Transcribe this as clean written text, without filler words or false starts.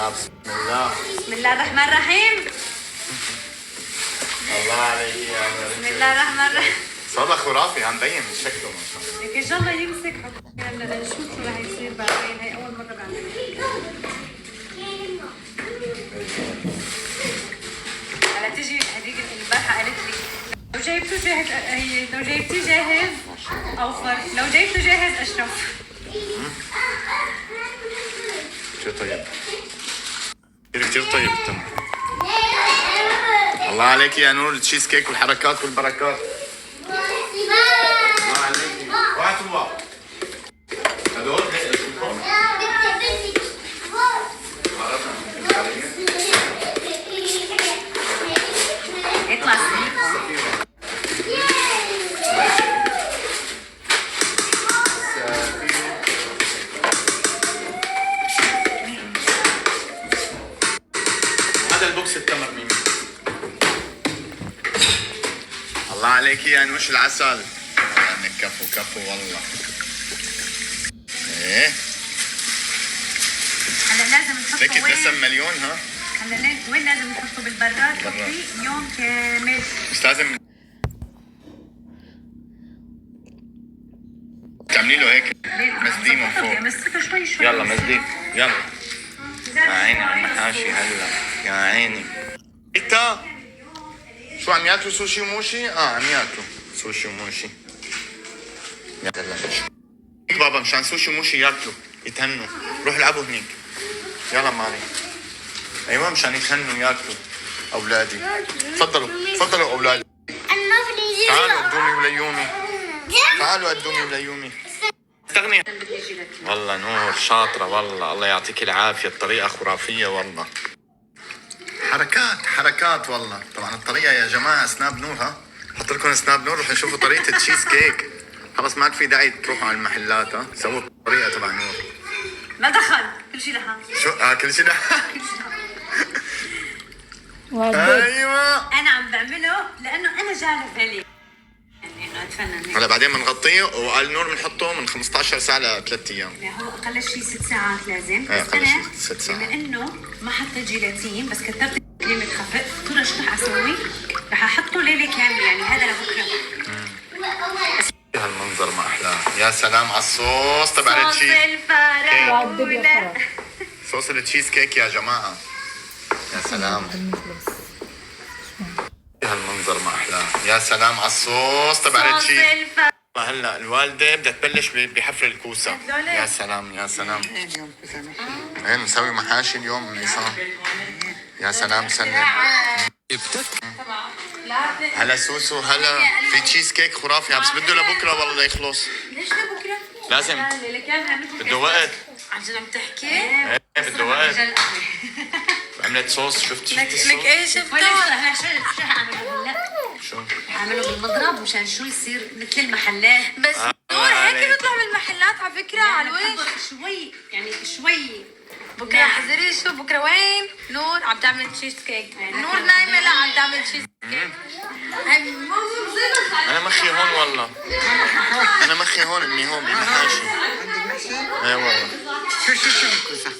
بسم الله. بسم الله الرحمن الرحيم. الله عليك يا بسم الله الرحمن الرحيم. صدى خرافي، عم بين من شكله ما شاء الله. لك ان شاء الله يمسك هلا نشوف شو رح يصير بعدين. هي اول مره بعملها. هلا تجي هذيك البارحه قالت لي لو جايبته جاهز، هي لو جايبتيه جاهز اوفر، لو جايبته جاهز اشرف. كثير طيب، كثير طيب التمر. الله عليك يا نور، التشيز كيك والحركات والبركات. الله عليك. وقعتوا هدول هيك اشوفهم. اطلع سليم. هذا البوكس التمر ميمي. الله عليك يا نوش العسل. يعني كفو والله. ايه هلا لازم نحطه ليك وين؟ دسم مليون. ها هلا وين لازم نحطه؟ بالبراد تحطيه يوم كامل. مش لازم تعملي له هيك مزديه من فوق. مسكه شوي شوي. يلا مزديه يلا. يا عيني على المحاشي هلا، يا عيني. انت شو عم ياكلوا سوشي وموشي؟ عم ياكلوا سوشي وموشي. يلا بابا مشان سوشي وموشي ياكلوا يتهنوا. روحوا العبوا هنيك. يلا ماري. ايوه مشان يتهنوا ياكلوا اولادي. تفضلوا اولادي. تعالوا قدومي وليومي. تعالوا قدومي وليومي. استغني. والله نور شاطرة والله، الله يعطيك العافية. الطريقة خرافية والله. حركات والله. طبعا الطريقة يا جماعة سناب نور. ها حط لكم سناب نور، رح نشوفوا طريقة التشيز كيك. خلص ما في داعي تروحوا على المحلات. ها سووا الطريقة تبع نور. ما دخل كل شيء لها. شو كل شيء ايوه انا عم بعمله لانه انا جاي بالي يعني انه اتفنن. هلا بعدين بنغطيه، وقال نور بنحطه من 15 ساعة ل 3 ايام. يعني هو اقل شيء 6 ساعات لازم. ايه بس أقل انا شيء 6 ساعات. بما انه ما حطيت جيلاتين بس كترت كريمة خفق، قلت له شو رح اسوي؟ رح احطه ليلة كاملة، يعني هذا لبكره. هالمنظر ما احلاه. يا سلام على الصوص تبع صوص التشيز. الفراولة. صوص التشيز كيك يا جماعة. يا سلام. هالمنظر ما احلاه. يا سلام على الصوص تبع صوص التشيز. الفراولة. هلا الوالدة بدها تبلش بحفر الكوسة. يا سلام يا سلام. هين نسوي محاشي اليوم نيسان. يا سلام سلم. هلا سوسو هلا في تشيز كيك خرافي، بس بده لبكره والله يخلص. ليش لبكره؟ لازم بده وقت. عن جد عم تحكي؟ ايه بده وقت. عملت صوص. شفتي الصوص؟ لك ايش هلا شو حاعمله هلا؟ شو؟ حاعمله بالمضرب مشان شو يصير مثل المحلات. بس نور هيك بيطلع من المحلات على فكرة على الوش. شوي يعني شوي. بكرة حذري شو بكرة وين؟ نور عم تعمل تشيز كيك. نور نايمة لا عم تعمل تشيز كيك. انا مخي هون والله. انا مخي هون اني هون بالمحاشي. ايه والله. شو الكوسة؟